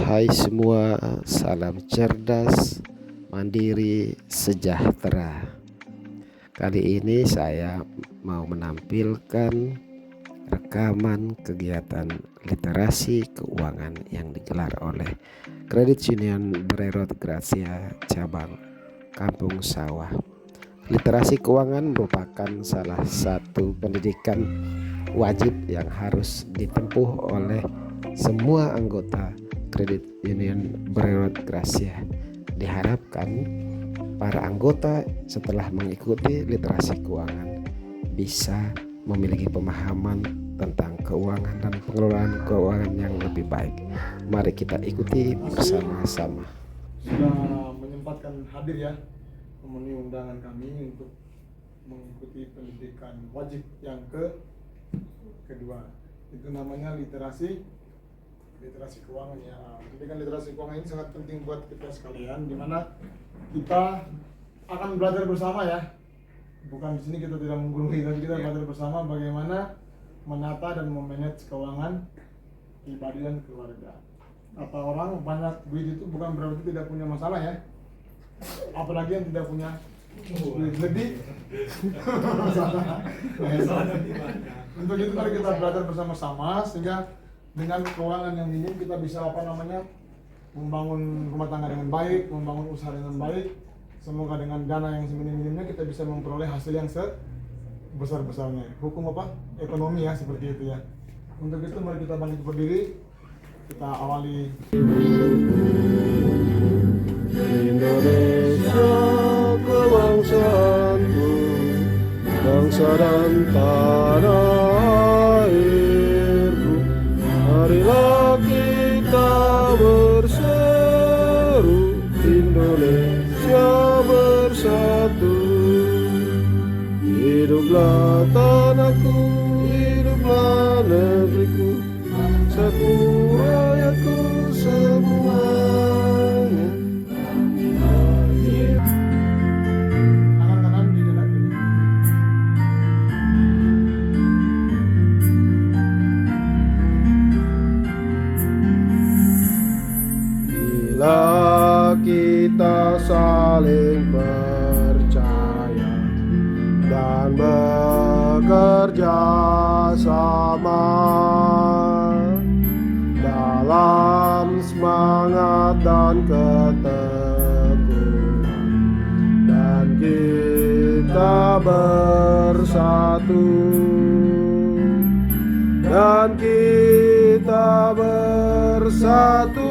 Hai semua, salam cerdas, mandiri, sejahtera. Kali ini saya mau menampilkan rekaman kegiatan literasi keuangan yang digelar oleh Credit Union Brerot Gracia cabang Kampung Sawah. Literasi keuangan merupakan salah satu pendidikan wajib yang harus ditempuh oleh semua anggota Credit Union Brerot Gracia. Diharapkan para anggota setelah mengikuti literasi keuangan bisa memiliki pemahaman tentang keuangan dan pengelolaan keuangan yang lebih baik. Mari kita ikuti bersama-sama. Sudah menyempatkan hadir ya, memenuhi undangan kami untuk mengikuti pendidikan wajib yang kedua. Itu namanya literasi keuangan ya. Pendidikan literasi keuangan ini sangat penting buat kita sekalian, di mana kita akan belajar bersama ya. Bukan di sini kita tidak menggurui, tapi kita belajar bersama bagaimana menata dan memanage keuangan pribadi dan keluarga. Kata orang banyak duit itu bukan berarti tidak punya masalah ya. Apalagi yang tidak punya duit lebih masalah. Untuk itu mari kita belajar bersama-sama sehingga dengan keuangan yang minim kita bisa membangun rumah tangga dengan baik, membangun usaha dengan baik. Semoga dengan dana yang seminim-minimnya kita bisa memperoleh hasil yang sebesar-besarnya. Hukum ekonomi ya, seperti itu ya. Untuk itu mari kita bangkit berdiri. Kita awali. Indonesia kebangsaanku, bangsa dan tanah airku. Marilah kita berseru, Indonesia bersatu. Hiduplah tanahku, hiduplah negeriku, satu rakyatku semuanya. Tangan kanan di dekat ini. Bila kita saling percaya dan bekerja sama dalam semangat dan ketekunan, dan kita bersatu, dan kita bersatu,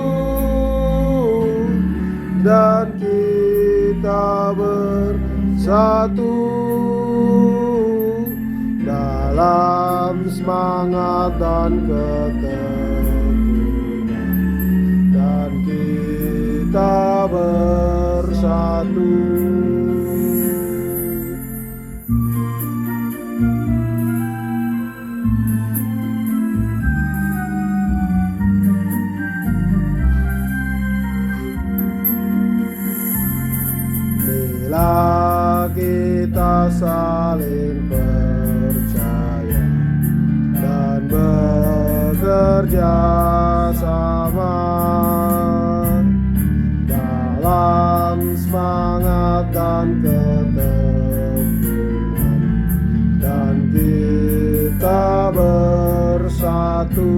dan kita bersatu dalam semangat dan ketekunan, dan kita bersatu. Bila kita saling percaya dan bekerja sama dalam semangat dan ketekunan, dan kita bersatu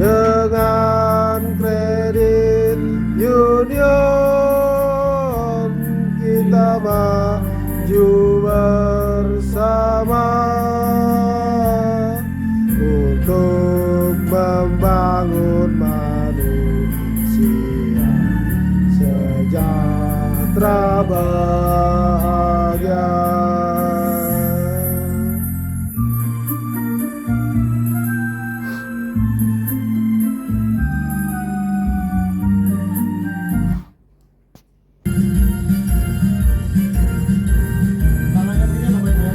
dengan Credit Union, kita maju bersama untuk membangun manusia sejahtera bahagia. Tangannya begini Bapak Ibu ya.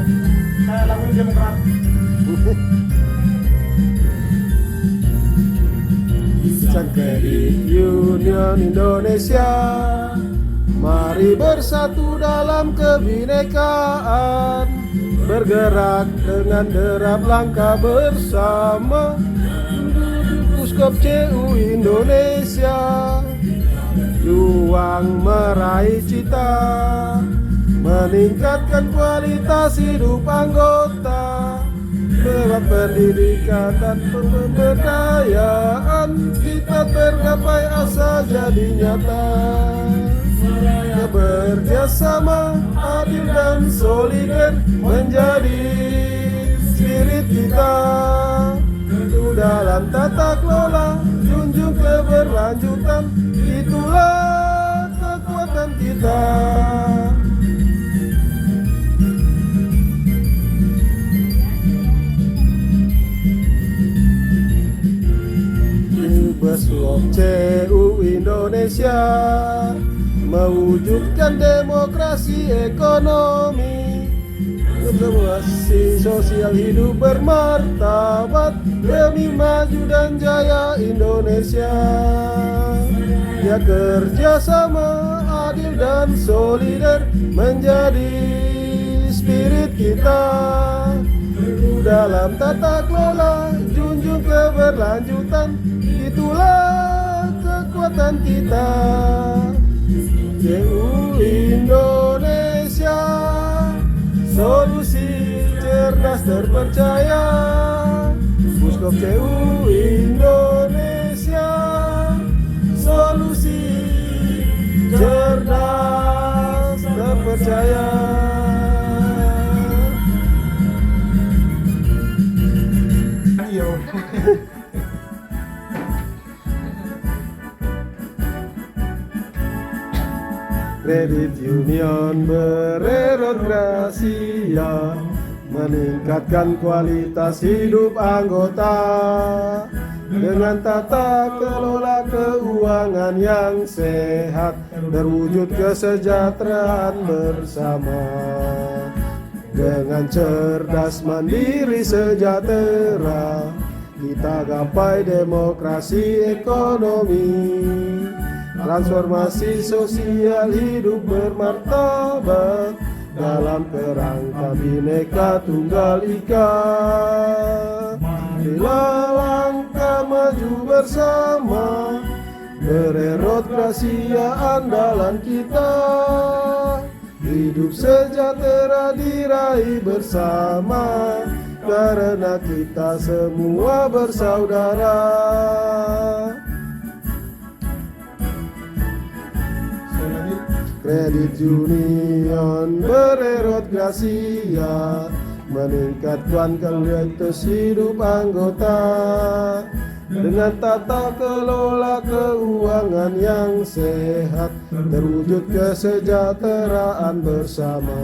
Kayak lagu Demokrat. Sang Credit Union Indonesia, mari bersatu dalam kebinekaan, bergerak dengan derap langkah bersama, Puskop CU Indonesia, juang meraih cita, meningkatkan kualitas hidup anggota lewat pendidikan dan pemberdayaan. Kita tergapai asa jadi nyata, bekerjasama adil dan solider menjadi spirit kita. Tentu dalam tata kelola junjung keberlanjutan, itulah kekuatan kita. Puskop CU Indonesia mewujudkan demokrasi ekonomi, demokrasi sosial hidup bermartabat demi maju dan jaya Indonesia. Ya, kerjasama adil dan solider menjadi spirit kita. Dalam tata kelola junjung keberlanjutan, itulah kekuatan kita. CU Indonesia, solusi cerdas terpercaya. Puskop CU Indonesia, solusi cerdas terpercaya. Kredit Union bererot gracia, meningkatkan kualitas hidup anggota dengan tata kelola keuangan yang sehat, terwujud kesejahteraan bersama. Dengan cerdas mandiri sejahtera, kita gapai demokrasi ekonomi, transformasi sosial hidup bermartabat dalam kerangka Bhinneka Tunggal Ika. Bila langkah maju bersama, bererot gracia andalan kita. Hidup sejahtera diraih bersama, karena kita semua bersaudara. Kredit Union bererot gracia, meningkatkan kualitas hidup anggota dengan tata kelola keuangan yang sehat, terwujud kesejahteraan bersama.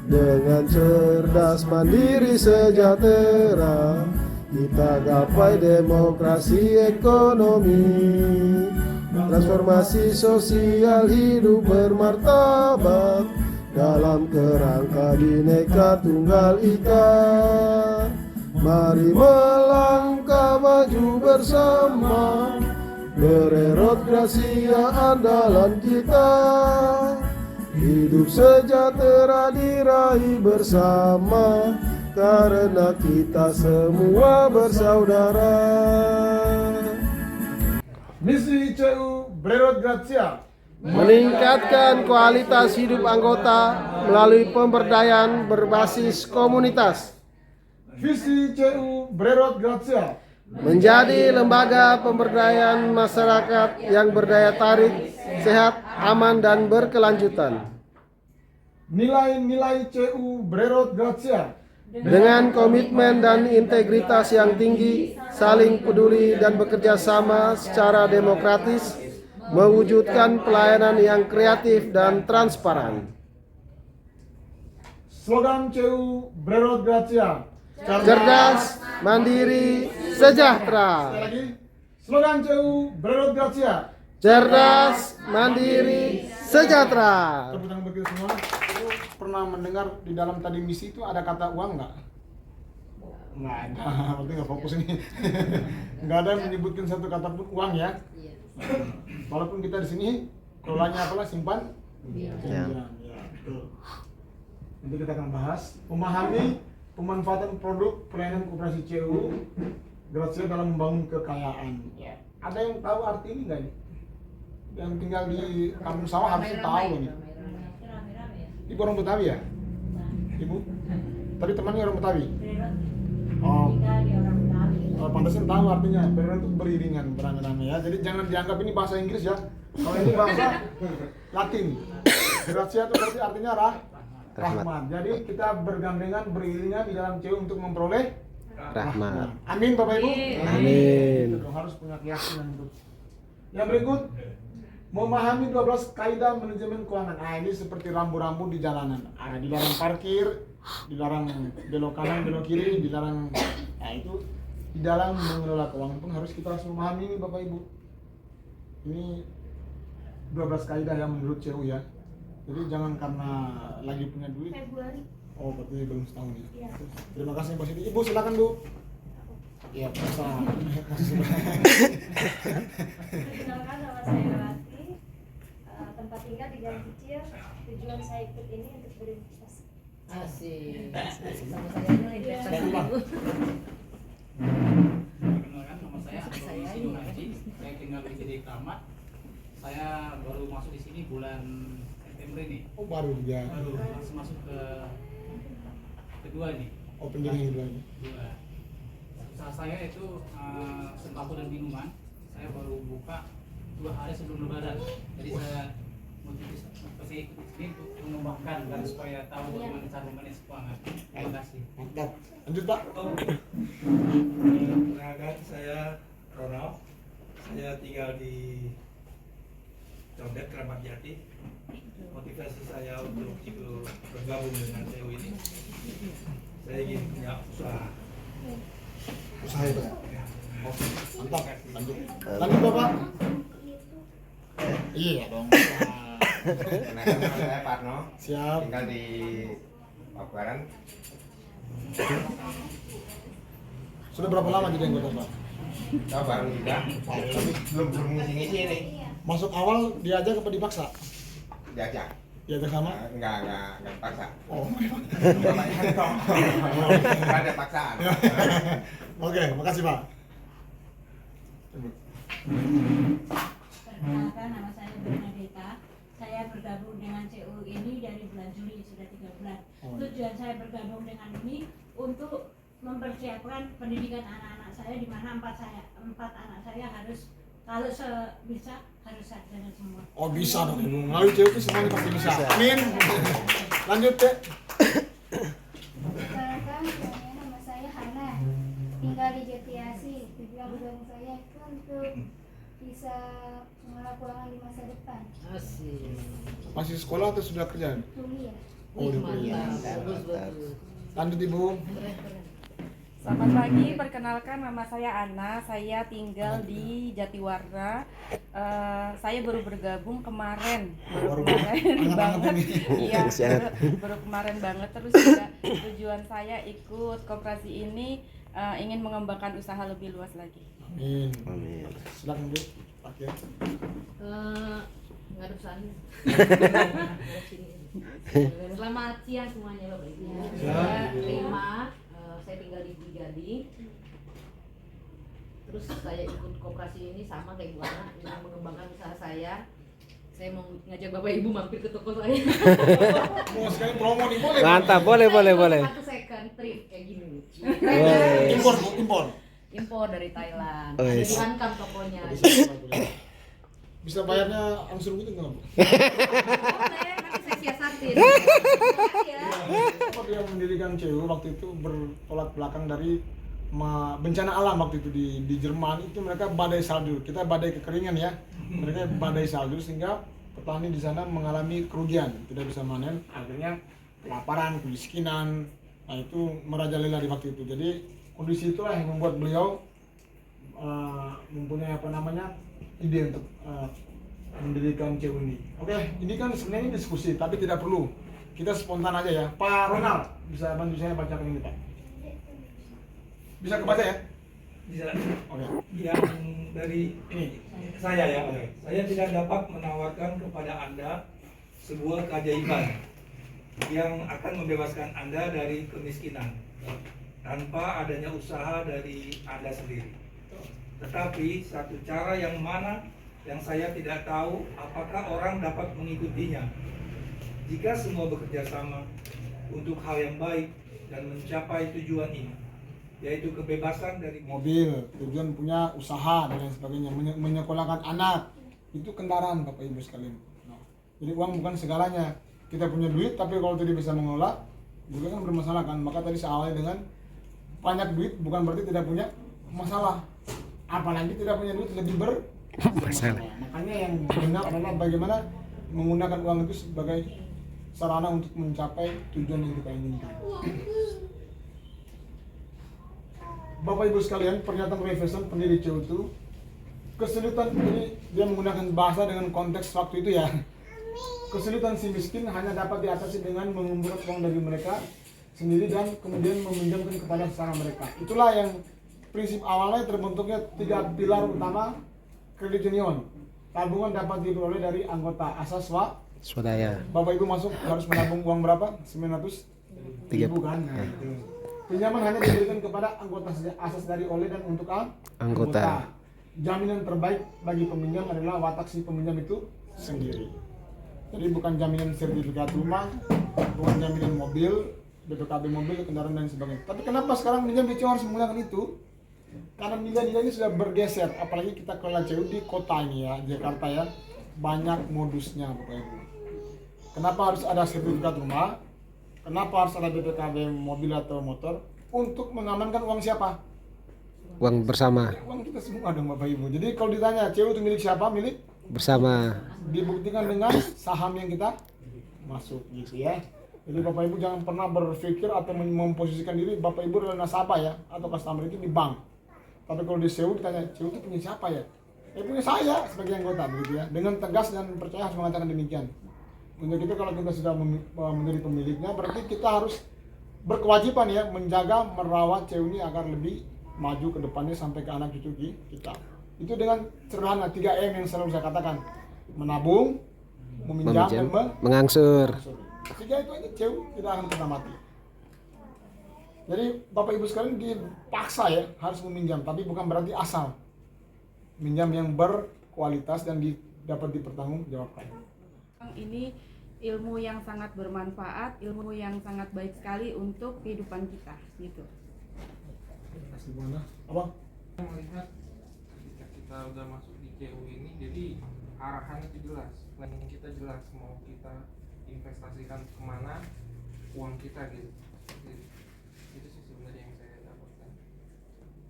Dengan cerdas mandiri sejahtera, kita gapai demokrasi ekonomi, transformasi sosial hidup bermartabat dalam kerangka Bhinneka Tunggal Ika. Mari melangkah maju bersama, bererot gracia andalan kita. Hidup sejahtera diraih bersama, karena kita semua bersaudara. Misi CU bererot gracia, Meningkatkan kualitas hidup anggota melalui pemberdayaan berbasis komunitas. Visi CU bererot gracia, Menjadi lembaga pemberdayaan masyarakat yang berdaya tarik, sehat, aman, dan berkelanjutan. Nilai-nilai CU bererot gracia, Dengan komitmen dan integritas yang tinggi, saling peduli dan bekerja sama secara demokratis, mewujudkan pelayanan yang kreatif dan transparan. Slogan CU bererot gracia, Cerdas, mandiri, sejahtera. Sekali lagi, slogan CU bererot gracia. Cerdas, mandiri, sejahtera. Tepuk tangan bagi kita semua. Lu pernah mendengar di dalam tadi misi itu ada kata uang nggak? Nggak ada, berarti nggak fokus ini. Nggak ada yang menyebutkan satu kata pun uang ya. Walaupun kita di sini kelolanya apalah simpan. Ya, betul. Nanti kita akan bahas memahami pemanfaatan produk pelayanan koperasi CU Gratia dalam membangun kekayaan. Ya. Ada yang tahu arti ini nggak ini? Yang tinggal di kampung sawah harus tahu ini. Ibu orang Betawi ya? Ibu? Tapi temannya orang Betawi? Oh, pantasnya tahu artinya. Berenang itu beriringan, beramai-ramai ya. Jadi jangan dianggap ini bahasa Inggris ya. Kalau ini bahasa Latin. Gratia itu berarti artinya rahmat. Jadi kita bergandengan, beriringan di dalam CU untuk memperoleh rahmat. Amin Bapak Ibu. Amin. Itu dong, harus punya keyakinan itu. Yang berikut, memahami 12 kaidah manajemen keuangan. Ini seperti rambu-rambu di jalanan. Dilarang parkir, dilarang belok kanan, belok kiri, dilarang. Itu di dalam mengelola keuangan pun kita harus memahami ini Bapak Ibu. Ini 12 kaidah yang menurut CU ya. Jadi jangan karena lagi punya duit. Februari. Oh, berarti belum setahun ya. Iya. Terima kasih Pak Siti. Ibu silakan Bu. Iya, bisa. Perkenalkan, nama saya Melati. Tempat tinggal di Gang Kecil. Tujuan saya ikut ini untuk berinvestasi. Asik. Sama saya ini investasi dulu. Perkenalkan, nama saya Antoni Sidonaji. Saya tinggal di Gede Kramat. Saya baru masuk di sini bulan September ini. Oh, baru dia. Baru masuk ke kedua nih. Oh, pendidikan kedua ini. Kedua. Usaha saya itu sembako dan minuman. Saya baru buka 2 hari sebelum Lebaran. Jadi saya motivasi ikut di sini untuk mengembangkan dan supaya tahu bagaimana cara memanage keuangan. Terima kasih. Mantap. Lanjut Pak. Perkenalkan, saya Ronald. Saya tinggal di Condet, Kramat Jati. Motivasi saya untuk bergabung dengan CU ini, saya ingin punya usaha. Usaha itu. Oke, mantap. Lanjut. Lanjut Bapak. Iya dong. Kenalkan, nama saya Parno, Siap. tinggal di Pakuaran. Sudah berapa lama jadi anggota Pak? Saya baru juga, tapi belum ngisi-ngisi nih. Masuk awal diajak apa dipaksa? Diajak. Diajak sama? Enggak paksa. Oh. Bapaknya enggak ada paksaan. Oke, makasih Pak. Perkenalkan, nama saya Bernadetta. Saya bergabung dengan CU ini dari bulan Juli, sudah 3 bulan. Tujuan saya bergabung dengan ini untuk mempersiapkan pendidikan anak-anak saya, di mana 4 anak saya harus, kalau bisa harus sarjana semua. Oh, bisa dong Ibu. Melalui CU itu semuanya pasti bisa. Amin. Lanjut Cek. Perkenalkan, nama saya Hana. Tinggal di Jatiasi. Tujuan saya itu untuk bisa mengelola keuangan di masa depan. Asik. Masih sekolah atau sudah kerja? Kuliah. Oh, udah kuliah. Bagus, bagus. Lanjut Ibu. Selamat pagi, perkenalkan nama saya Ana, saya tinggal di Jatiwarna. Saya baru bergabung kemarin, banget, iya, baru kemarin banget. Terus juga tujuan saya ikut koperasi ini ingin mengembangkan usaha lebih luas lagi. Amin. Silakan Bu. Oke. Nggak ada pesan. Selamat siang semuanya Bapak Ibu. Saya Rima, saya tinggal di Gading. Terus saya ikut koperasi ini sama kayak Bu Ana, ingin mengembangkan usaha saya. Saya mau ngajak Bapak Ibu mampir ke toko saya. Mau sekali promo nih, boleh. Mantap, boleh. Satu second trip kayak gini. Impor, Bu, impor. Impor dari Thailand. Oh, Ada yes. di Hankam tokonya. Bisa bayarnya langsung gitu nggak Bu? Boleh, nanti saya siasatin. Ya. Apa dia mendirikan CU waktu itu bertolak belakang dari bencana alam waktu itu di Jerman itu mereka badai salju, kita badai kekeringan ya, mereka badai salju sehingga petani di sana mengalami kerugian, tidak bisa panen, akhirnya kelaparan, kemiskinan, nah itu merajalela di waktu itu. Jadi kondisi itulah yang membuat beliau mempunyai ide untuk mendirikan CU ini. Oke, ini kan sebenarnya diskusi tapi tidak perlu, kita spontan aja ya. Pak Ronald bisa bantu saya bacakan ini Pak? Bisa kebaca ya? Bisa. Oke. Yang dari ini saya ya. Saya tidak dapat menawarkan kepada Anda sebuah keajaiban yang akan membebaskan Anda dari kemiskinan. tanpa adanya usaha dari Anda sendiri. Tetapi satu cara yang mana yang saya tidak tahu apakah orang dapat mengikutinya. Jika semua bekerja sama untuk hal yang baik dan mencapai tujuan ini, yaitu kebebasan dari mobil, tujuan punya usaha dan lain sebagainya, menyekolahkan anak, itu kendaraan Bapak Ibu sekalian. Nah, jadi uang bukan segalanya. Kita punya duit, tapi kalau tidak bisa mengelola, juga kan bermasalah kan. Maka tadi saya awali dengan banyak duit bukan berarti tidak punya masalah. Apalagi tidak punya duit lebih bermasalah. Makanya yang benar adalah bagaimana menggunakan uang itu sebagai sarana untuk mencapai tujuan yang kita inginkan. Bapak Ibu sekalian, pernyataan Reverson pendiri CEU itu kesulitan ini dia menggunakan bahasa dengan konteks waktu itu ya. Kesulitan si miskin hanya dapat diatasi dengan mengumpulkan uang dari mereka sendiri dan kemudian meminjamkan kepada sesama mereka. Itulah yang prinsip awalnya terbentuknya 3 pilar utama kredit union. Tabungan dapat diperoleh dari anggota asas swadaya. Bapak Ibu masuk harus menabung uang berapa? 900.000 kan? Nah, itu. Pinjaman hanya diberikan kepada anggota asas dari oleh dan untuk anggota. Jaminan terbaik bagi peminjam adalah watak si peminjam itu sendiri. Jadi bukan jaminan sertifikat rumah, bukan jaminan mobil, BPKB mobil, kendaraan dan sebagainya. Tapi kenapa sekarang minjam di CEU harus menggunakan itu? Karena nilai-nilainya sudah bergeser, apalagi kita kelola CEU di kota ini ya, Jakarta ya, banyak modusnya Bapak Ibu. Kenapa harus ada sertifikat rumah? Kenapa harus ada BPKB mobil atau motor? Untuk mengamankan uang siapa? Uang bersama. Uang kita semua dong Bapak Ibu. Jadi kalau ditanya CEU itu milik siapa? Milik Bersama. Dibuktikan dengan saham yang kita masuk gitu ya. Jadi Bapak Ibu jangan pernah berpikir atau memposisikan diri Bapak Ibu adalah nasabah ya atau customer itu di bank. Tapi kalau di CEU ditanya CEU itu punya siapa ya? Punya saya sebagai anggota begitu ya. Dengan tegas dan percaya harus mengatakan demikian. Untuk itu kalau kita sudah menjadi pemiliknya berarti kita harus berkewajiban ya menjaga merawat CEU ini agar lebih maju ke depannya sampai ke anak cucu kita. Itu dengan sederhana 3M yang selalu saya katakan, menabung, meminjam dan mengangsur. 3 itu aja CEU tidak akan pernah mati. Jadi Bapak Ibu sekalian dipaksa ya harus meminjam, tapi bukan berarti asal. Minjam yang berkualitas dan dapat dipertanggungjawabkan. Ini ilmu yang sangat bermanfaat, ilmu yang sangat baik sekali untuk kehidupan kita gitu. Kasih mana? Apa? Melihat ketika kita udah masuk di CEU ini, jadi arahannya itu jelas, planning kita jelas, mau kita investasikan kemana uang kita gitu. Itu sih sebenarnya yang saya dapatkan.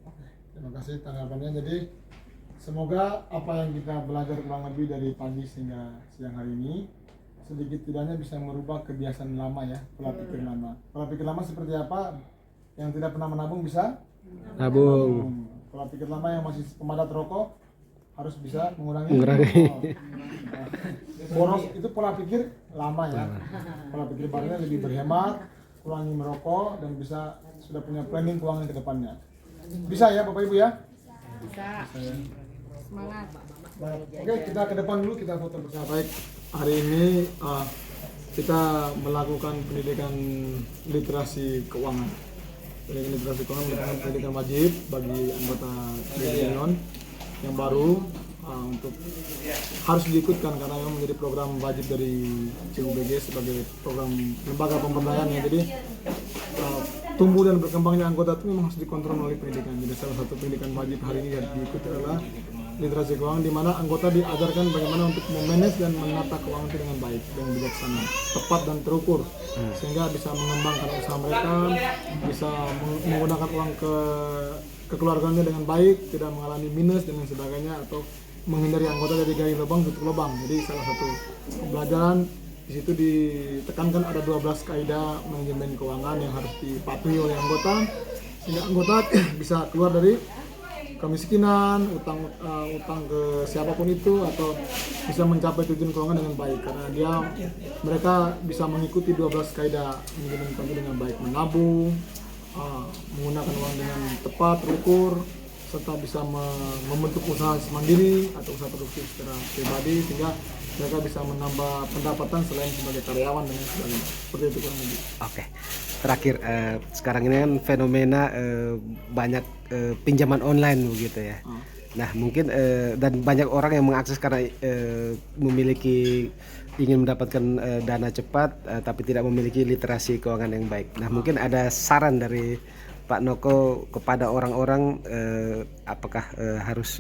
Oke, terima kasih tanggapannya. Jadi semoga apa yang kita belajar kurang lebih dari pagi hingga siang hari ini sedikit tidaknya bisa merubah kebiasaan lama ya, pola pikir lama. Pola pikir lama seperti apa? Yang tidak pernah menabung bisa Nabung. Pola pikir lama yang masih pemadat rokok harus bisa mengurangi. Boros itu pola pikir lama ya. Pola pikir barunya lebih berhemat, kurangi merokok dan bisa sudah punya planning keuangan ke depannya. Bisa ya Bapak Ibu ya? Bisa. Ya. Semangat. Baik. Oke, kita ke depan dulu, kita foto bersama. Baik, hari ini kita melakukan pendidikan literasi keuangan. Pendidikan literasi keuangan merupakan pendidikan wajib bagi anggota kredit union yang baru untuk harus diikutkan karena memang menjadi program wajib dari CUBG sebagai program lembaga pemberdayaan ya. Jadi tumbuh dan berkembangnya anggota itu memang harus dikontrol melalui pendidikan. Jadi salah satu pendidikan wajib hari ini yang diikuti adalah literasi keuangan, di mana anggota diajarkan bagaimana untuk memanage dan menata keuangan itu dengan baik dan bijaksana, tepat dan terukur, sehingga bisa mengembangkan usaha mereka, bisa menggunakan uang kekeluarganya dengan baik, tidak mengalami minus dan lain sebagainya, atau menghindari anggota dari gali lubang tutup lubang. Jadi salah satu pembelajaran di situ ditekankan ada 12 kaidah manajemen keuangan yang harus dipatuhi oleh anggota sehingga anggota bisa keluar dari kemiskinan, utang ke siapapun itu, atau bisa mencapai tujuan keuangan dengan baik karena mereka bisa mengikuti 12 kaidah manajemen keuangan dengan baik, menabung, menggunakan uang dengan tepat, terukur, serta bisa membentuk usaha mandiri atau usaha produktif secara pribadi sehingga mereka bisa menambah pendapatan selain sebagai karyawan dan sebagainya. Seperti itu kurang lebih. Oke. Terakhir sekarang ini kan fenomena banyak pinjaman online begitu ya. Nah mungkin dan banyak orang yang mengakses karena memiliki ingin mendapatkan dana cepat tapi tidak memiliki literasi keuangan yang baik. Nah mungkin ada saran dari Pak Noko kepada orang-orang apakah harus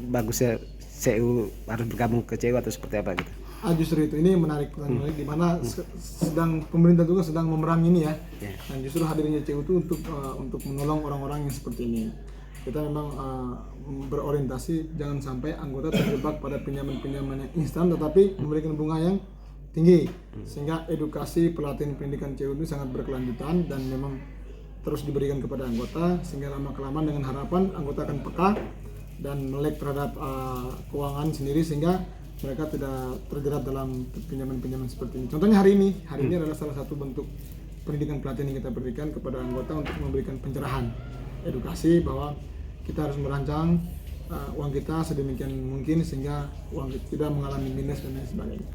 bagusnya CU harus bergabung ke CU atau seperti apa gitu? Justru itu ini menarik di mana sedang pemerintah juga sedang memerangi ini ya. Dan justru hadirnya CU itu untuk menolong orang-orang yang seperti ini. Kita memang berorientasi jangan sampai anggota terjebak pada pinjaman-pinjaman yang instan tetapi memberikan bunga yang tinggi, sehingga edukasi pelatihan pendidikan CU itu sangat berkelanjutan dan memang terus diberikan kepada anggota sehingga lama-kelamaan dengan harapan anggota akan peka dan melek terhadap keuangan sendiri sehingga mereka tidak terjerat dalam pinjaman-pinjaman seperti ini. Contohnya hari ini adalah salah satu bentuk pendidikan pelatihan yang kita berikan kepada anggota untuk memberikan pencerahan edukasi bahwa kita harus merancang uang kita sedemikian mungkin sehingga uang kita tidak mengalami minus dan lain sebagainya.